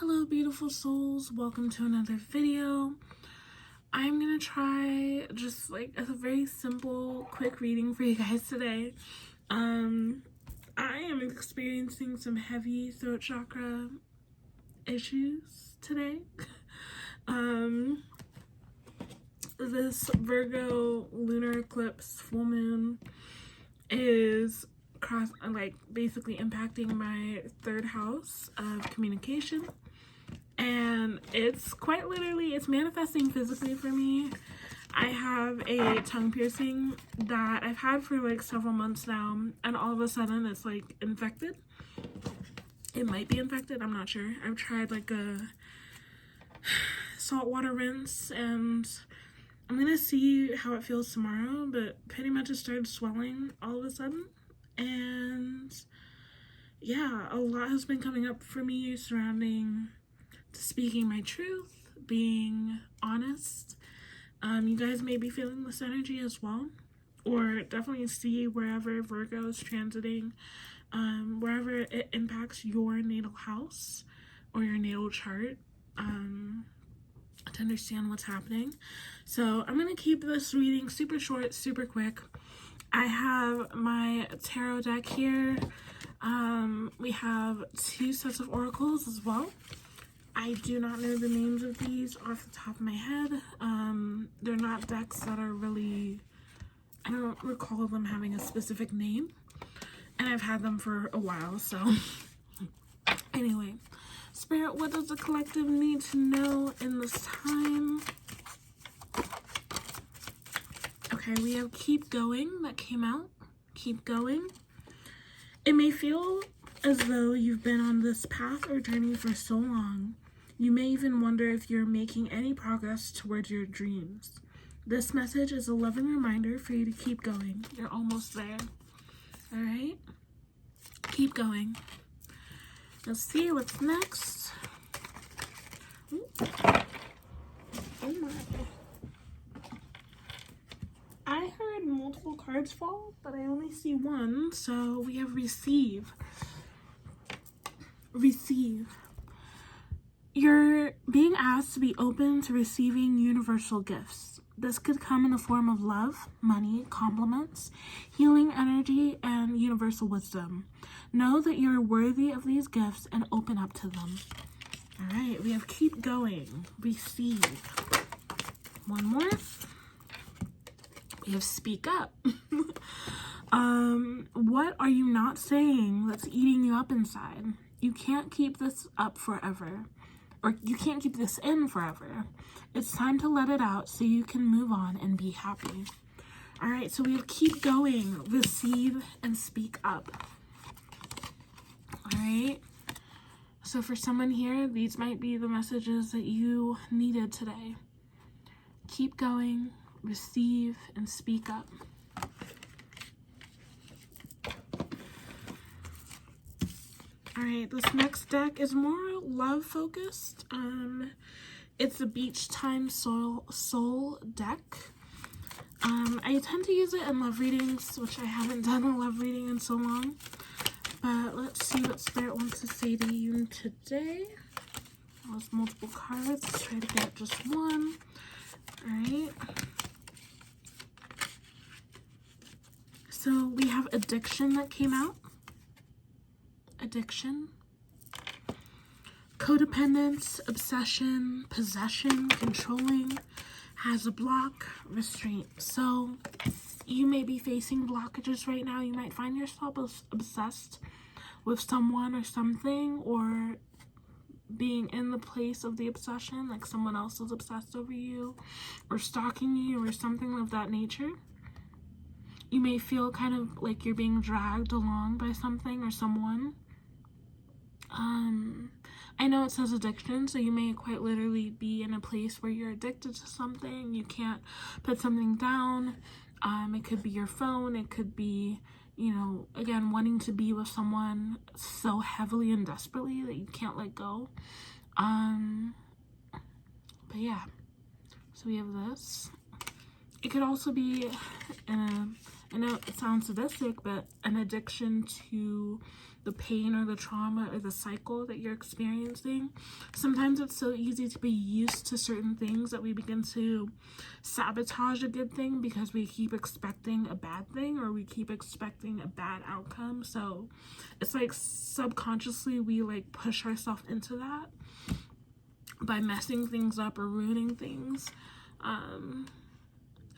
Hello beautiful souls, welcome to another video. I'm gonna try just like a very simple quick reading for you guys today. I am experiencing some heavy throat chakra issues today. This Virgo lunar eclipse full moon is basically impacting my third house of communication, and it's quite literally, it's manifesting physically for me. I have a tongue piercing that I've had for like several months now, and all of a sudden it's like infected. It might be infected, I'm not sure. I've tried like a saltwater rinse and I'm gonna see how it feels tomorrow, but pretty much it started swelling all of a sudden. And yeah, a lot has been coming up for me surrounding speaking my truth, being honest. You guys may be feeling this energy as well, or definitely see wherever Virgo is transiting, wherever it impacts your natal house or your natal chart, to understand what's happening. So I'm gonna keep this reading super short, super quick. I have my tarot deck here. We have two sets of oracles as well. I do not know the names of these off the top of my head. They're not decks that are really, I don't recall them having a specific name, and I've had them for a while, so anyway. Spirit, what does the collective need to know in this time? Okay, we have keep going that came out. Keep going. It may feel as though you've been on this path or journey for so long. You may even wonder if you're making any progress towards your dreams. This message is a loving reminder for you to keep going. You're almost there. All right? Keep going. Let's see what's next. Ooh. Oh my. I heard multiple cards fall, but I only see one. So we have receive. Receive. You're being asked to be open to receiving universal gifts. This could come in the form of love, money, compliments, healing energy, and universal wisdom. Know that you're worthy of these gifts and open up to them. All right, we have keep going, receive. One more. We have speak up. What are you not saying that's eating you up inside? You can't keep this up forever. Or you can't keep this in forever. It's time to let it out so you can move on and be happy. All right, so we have keep going, receive, and speak up. All right. So for someone here, these might be the messages that you needed today. Keep going, receive, and speak up. All right, this next deck is more love focused. It's a Beach Time Soul deck. I tend to use it in love readings, which I haven't done a love reading in so long. But let's see what Spirit wants to say to you today. There's multiple cards. Let's try to get just one. All right. So we have addiction that came out. Addiction, codependence, obsession, possession, controlling, has a block, restraint. So you may be facing blockages right now. You might find yourself obsessed with someone or something, or being in the place of the obsession, like someone else is obsessed over you or stalking you or something of that nature. You may feel kind of like you're being dragged along by something or someone. I know it says addiction, so you may quite literally be in a place where you're addicted to something. You can't put something down. It could be your phone. It could be, you know, again, wanting to be with someone so heavily and desperately that you can't let go. But yeah, so we have this. It could also be I know it sounds sadistic, but an addiction to the pain or the trauma or the cycle that you're experiencing. Sometimes it's so easy to be used to certain things that we begin to sabotage a good thing because we keep expecting a bad thing or we keep expecting a bad outcome. So it's like subconsciously we like push ourselves into that by messing things up or ruining things.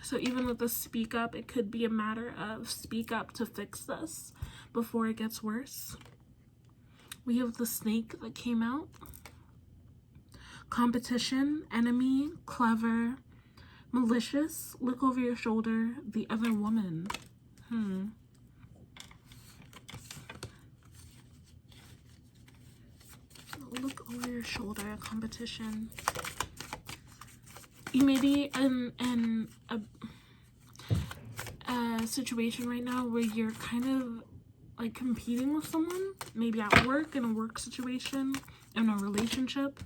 So even with the speak up, it could be a matter of speak up to fix this before it gets worse. We have the snake that came out. Competition, enemy, clever, malicious, look over your shoulder, the other woman. Look over your shoulder, competition. You may be in a situation right now where you're kind of like competing with someone, maybe at work, in a work situation, in a relationship.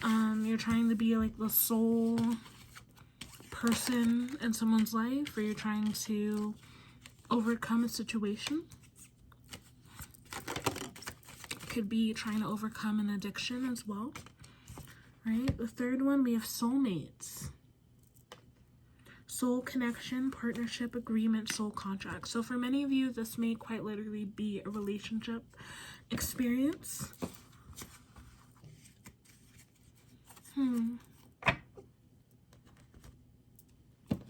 You're trying to be like the sole person in someone's life, or you're trying to overcome a situation. Could be trying to overcome an addiction as well. Right? The third one, we have soulmates. Soul connection, partnership, agreement, soul contract. So for many of you, this may quite literally be a relationship experience. You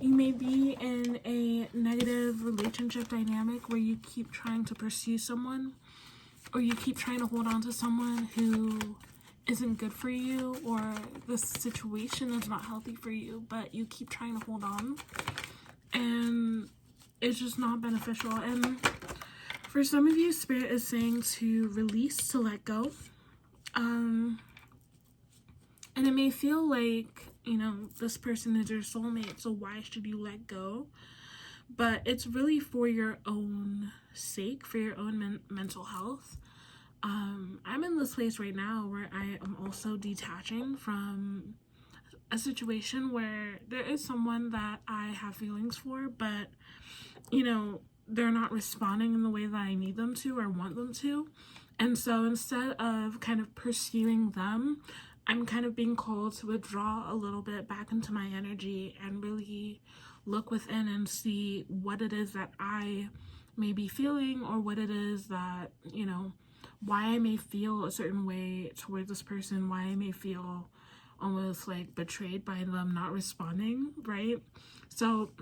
may be in a negative relationship dynamic where you keep trying to pursue someone, or you keep trying to hold on to someone who isn't good for you, or this situation is not healthy for you, but you keep trying to hold on and it's just not beneficial. And for some of you, Spirit is saying to release, to let go. And it may feel like, you know, this person is your soulmate, so why should you let go? But it's really for your own sake, for your own mental health. I'm in this place right now where I am also detaching from a situation where there is someone that I have feelings for, but, you know, they're not responding in the way that I need them to or want them to. And so instead of kind of pursuing them, I'm kind of being called to withdraw a little bit back into my energy and really look within and see what it is that I may be feeling, or what it is that, you know, why I may feel a certain way towards this person, why I may feel almost like betrayed by them not responding, right? So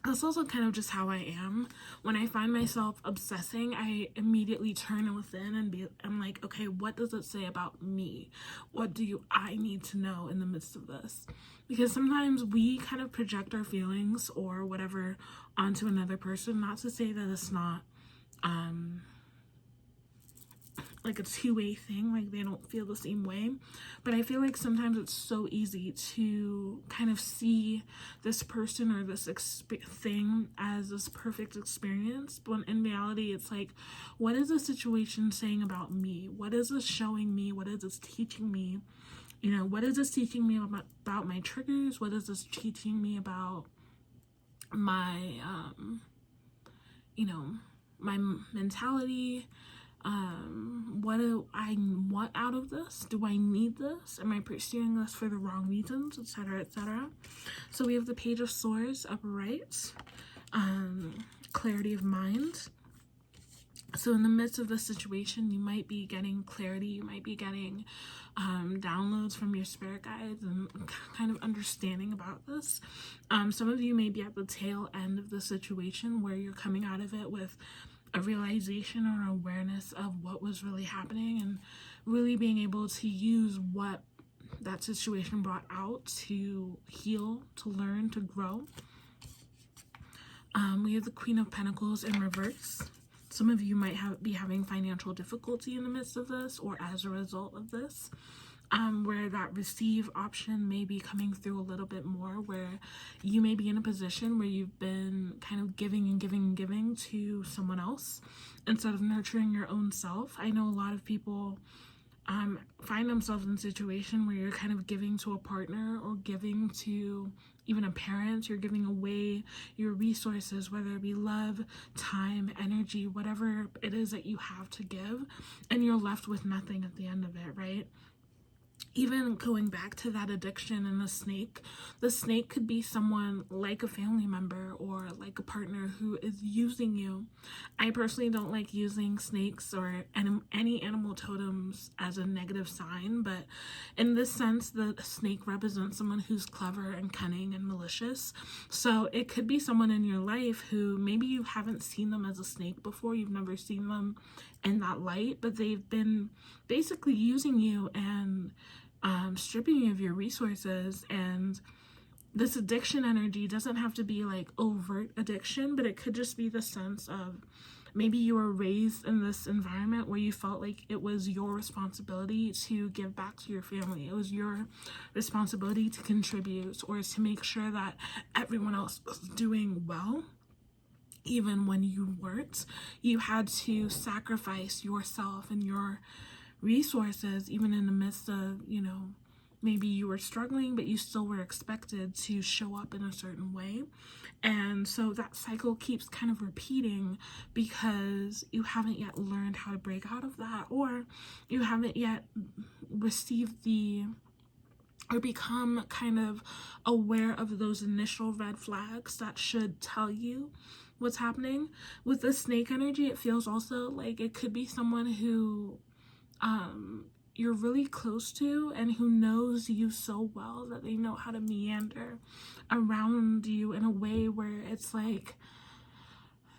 that's also kind of just how I am. When I find myself obsessing, I immediately turn within and I'm like, okay, what does it say about me? What do I need to know in the midst of this? Because sometimes we kind of project our feelings or whatever onto another person. Not to say that it's not like a two-way thing, like they don't feel the same way, but I feel like sometimes it's so easy to kind of see this person or this thing as this perfect experience, but in reality it's like, what is the situation saying about me? What is this showing me? What is this teaching me? You know, what is this teaching me about my triggers? What is this teaching me about my you know, my mentality? What do I want out of this? Do I need this? Am I pursuing this for the wrong reasons, etc., etc.? So we have the Page of Swords upright, clarity of mind. So in the midst of this situation, you might be getting clarity, you might be getting downloads from your spirit guides and kind of understanding about this. Some of you may be at the tail end of the situation where you're coming out of it with a realization or an awareness of what was really happening, and really being able to use what that situation brought out to heal, to learn, to grow. We have the Queen of Pentacles in reverse. Some of you might be having financial difficulty in the midst of this, or as a result of this, where that receive option may be coming through a little bit more, where you may be in a position where you've been kind of giving and giving and giving to someone else instead of nurturing your own self. I know a lot of people find themselves in a situation where you're kind of giving to a partner or giving to even a parent. You're giving away your resources, whether it be love, time, energy, whatever it is that you have to give, and you're left with nothing at the end of it, right? Even going back to that addiction and the snake could be someone like a family member or like a partner who is using you. I personally don't like using snakes or any animal totems as a negative sign, but in this sense, the snake represents someone who's clever and cunning and malicious. So it could be someone in your life who maybe you haven't seen them as a snake before, you've never seen them in that light, but they've been basically using you and stripping you of your resources. And this addiction energy doesn't have to be like overt addiction, but it could just be the sense of maybe you were raised in this environment where you felt like it was your responsibility to give back to your family. It was your responsibility to contribute or to make sure that everyone else was doing well. Even when you weren't, you had to sacrifice yourself and your resources, even in the midst of, maybe you were struggling, but you still were expected to show up in a certain way. And so that cycle keeps kind of repeating because you haven't yet learned how to break out of that, or you haven't yet received or become kind of aware of those initial red flags that should tell you what's happening. With the snake energy, it feels also like it could be someone who you're really close to and who knows you so well that they know how to meander around you in a way where it's like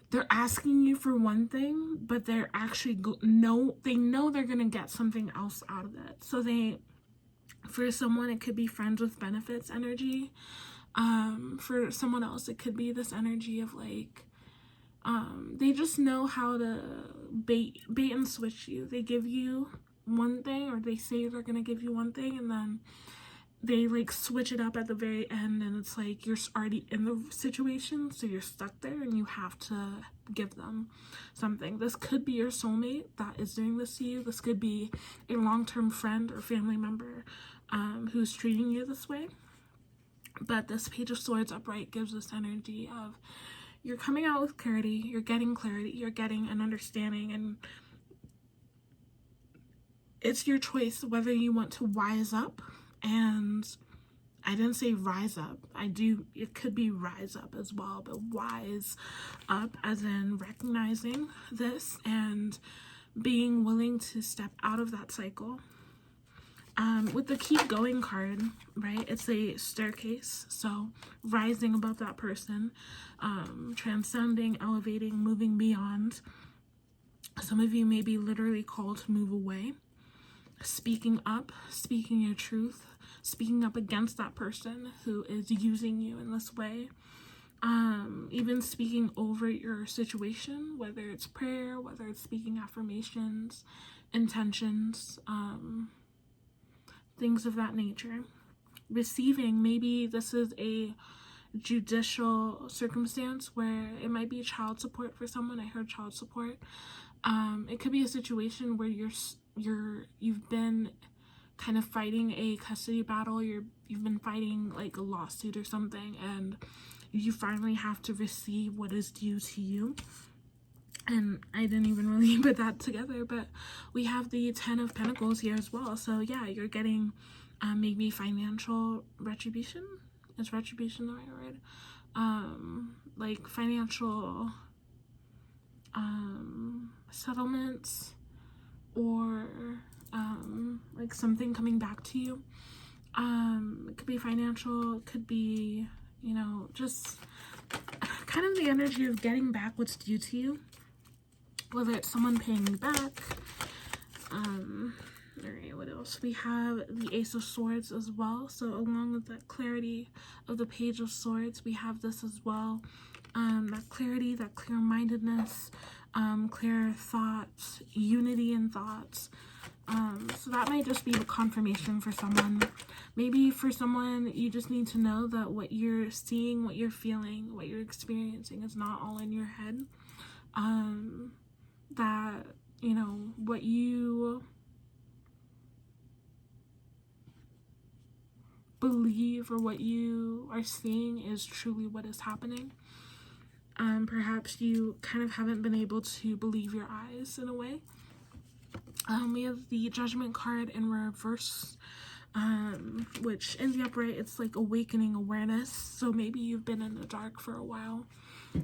they're asking you for one thing, but they're actually they know they're gonna get something else out of it. So for someone, it could be friends with benefits energy. For someone else, it could be this energy of like, they just know how to bait and switch you. They give you one thing, or they say they're gonna give you one thing, and then they like switch it up at the very end, and it's like you're already in the situation, so you're stuck there and you have to give them something. This could be your soulmate that is doing this to you. This could be a long-term friend or family member who's treating you this way. But this Page of Swords upright gives this energy of you're coming out with clarity, you're getting an understanding, and it's your choice whether you want to wise up. And I didn't say rise up. It could be rise up as well, but wise up as in recognizing this and being willing to step out of that cycle. With the keep going card, right, it's a staircase, so rising above that person, transcending, elevating, moving beyond. Some of you may be literally called to move away, speaking up, speaking your truth, speaking up against that person who is using you in this way, even speaking over your situation, whether it's prayer, whether it's speaking affirmations, intentions, things of that nature. Receiving, maybe this is a judicial circumstance where it might be child support for someone. I heard child support. It could be a situation where you've been kind of fighting a custody battle. You've been fighting like a lawsuit or something, and you finally have to receive what is due to you. And I didn't even really put that together, but we have the 10 of Pentacles here as well. So yeah, you're getting maybe financial retribution. Is retribution the right word? Like financial settlements, or like something coming back to you. It could be financial, it could be, just kind of the energy of getting back what's due to you, whether it's someone paying you back. All right, what else? We have the Ace of Swords as well. So along with that clarity of the Page of Swords, we have this as well. That clarity, that clear-mindedness, clear thoughts, unity in thoughts. So that might just be a confirmation for someone. Maybe for someone, you just need to know that what you're seeing, what you're feeling, what you're experiencing is not all in your head. That, what you believe or what you are seeing is truly what is happening. Perhaps you kind of haven't been able to believe your eyes in a way. We have the Judgment card in reverse, which in the upright, it's like awakening awareness. So maybe you've been in the dark for a while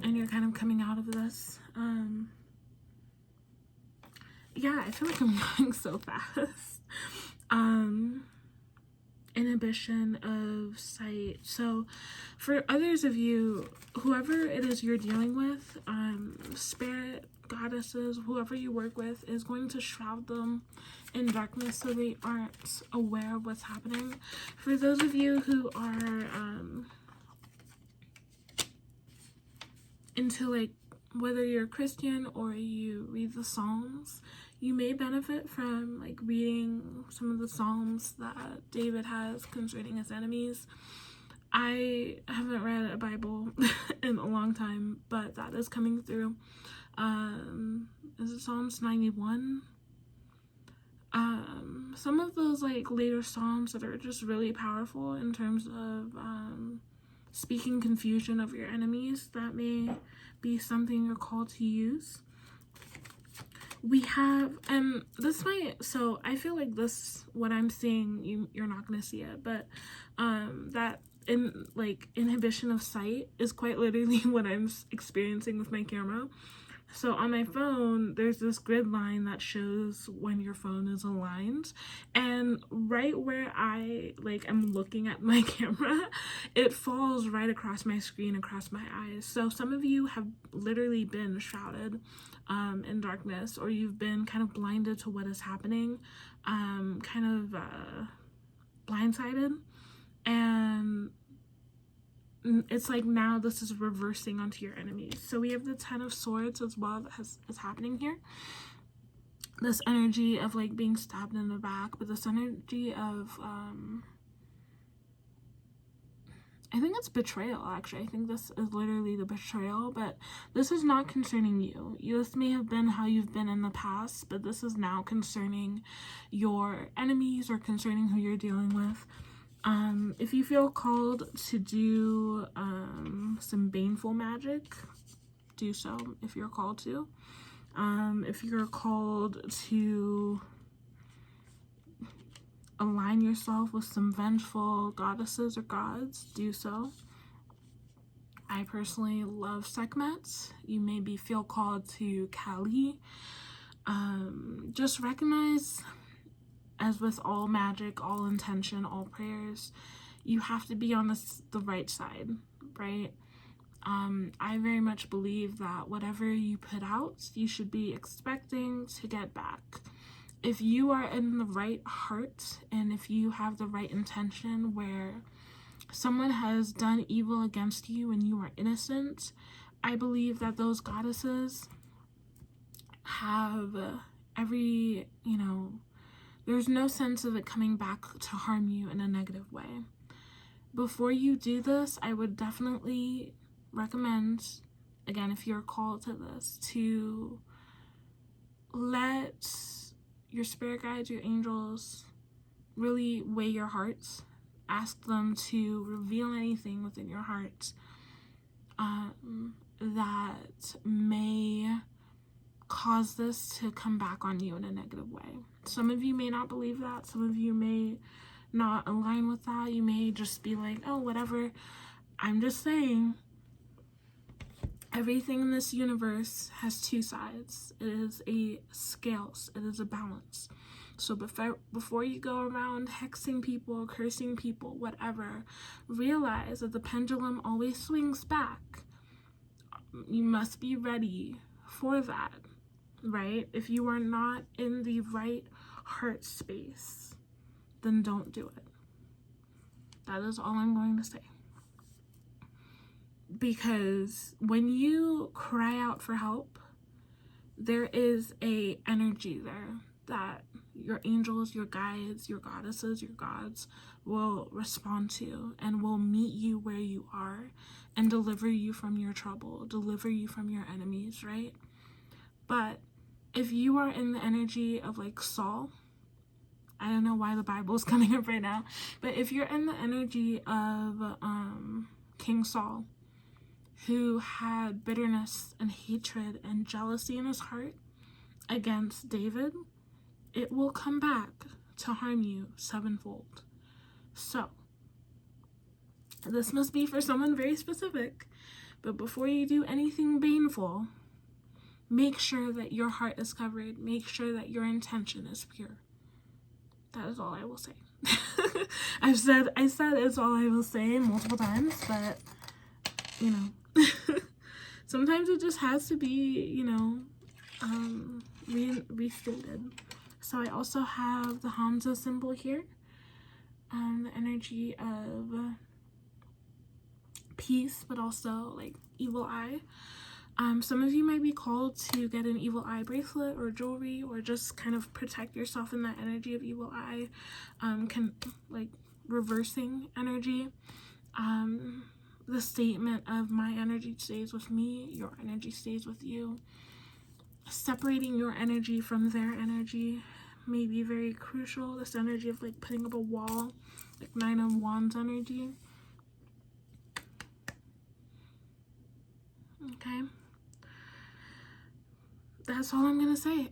and you're kind of coming out of this. Yeah, I feel like I'm going so fast. Inhibition of sight. So for others of you, whoever it is you're dealing with, spirit, goddesses, whoever you work with is going to shroud them in darkness so they aren't aware of what's happening. For those of you who are into, like, whether you're Christian or you read the Psalms, you may benefit from like reading some of the Psalms that David has concerning his enemies. I haven't read a Bible in a long time, but that is coming through. Is it Psalms 91? Some of those like later Psalms that are just really powerful in terms of speaking confusion of your enemies, that may be something you're called to use. We have, this might, so I feel like this, what I'm seeing, you're not going to see it, but that inhibition of sight is quite literally what I'm experiencing with my camera. So on my phone, there's this grid line that shows when your phone is aligned, and right where I am looking at my camera, it falls right across my screen, across my eyes. So some of you have literally been shrouded in darkness, or you've been kind of blinded to what is happening, blindsided, and it's like now this is reversing onto your enemies. So we have the 10 of Swords as well that is happening here. This energy of like being stabbed in the back, but this energy of I think it's betrayal, actually. I think this is literally the betrayal, but this is not concerning you. This may have been how you've been in the past, but this is now concerning your enemies or concerning who you're dealing with. If you feel called to do some baneful magic, do so if you're called to. If you're called to align yourself with some vengeful goddesses or gods, do so. I personally love Sekhmet. You maybe feel called to Kali. Just recognize, as with all magic, all intention, all prayers, you have to be on the right side, right? I very much believe that whatever you put out, you should be expecting to get back. If you are in the right heart and if you have the right intention where someone has done evil against you and you are innocent, I believe that those goddesses have there's no sense of it coming back to harm you in a negative way. Before you do this, I would definitely recommend, again, if you're called to this, to let your spirit guides, your angels, really weigh your hearts. Ask them to reveal anything within your heart that may cause this to come back on you in a negative way. Some of you may not believe that. Some of you may not align with that. You may just be like, oh, whatever. I'm just saying, everything in this universe has two sides. It is a scales. It is a balance. So before you go around hexing people, cursing people, whatever, realize that the pendulum always swings back. You must be ready for that, right? If you are not in the right heart space, then don't do it. That is all I'm going to say. Because when you cry out for help, there is a energy there that your angels, your guides, your goddesses, your gods will respond to and will meet you where you are and deliver you from your trouble, deliver you from your enemies, right? But if you are in the energy of like Saul, I don't know why the Bible is coming up right now, but if you're in the energy of King Saul, who had bitterness and hatred and jealousy in his heart against David, it will come back to harm you sevenfold. So, this must be for someone very specific, but before you do anything baneful, make sure that your heart is covered. Make sure that your intention is pure. That is all I will say. I said it's all I will say multiple times, but, you know, sometimes it just has to be, you know, restated. So I also have the Hamza symbol here, the energy of peace, but also like evil eye. Some of you might be called to get an evil eye bracelet or jewelry, or just kind of protect yourself in that energy of evil eye, like reversing energy. The statement of my energy stays with me, your energy stays with you. Separating your energy from their energy may be very crucial. This energy of like putting up a wall, like 9 of Wands energy. Okay. That's all I'm gonna say.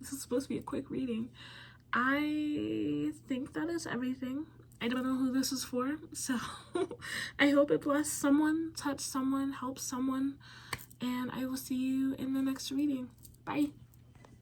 This is supposed to be a quick reading. I think that is everything. I don't know who this is for, so I hope it blessed someone, touched someone, helped someone, and I will see you in the next reading. Bye.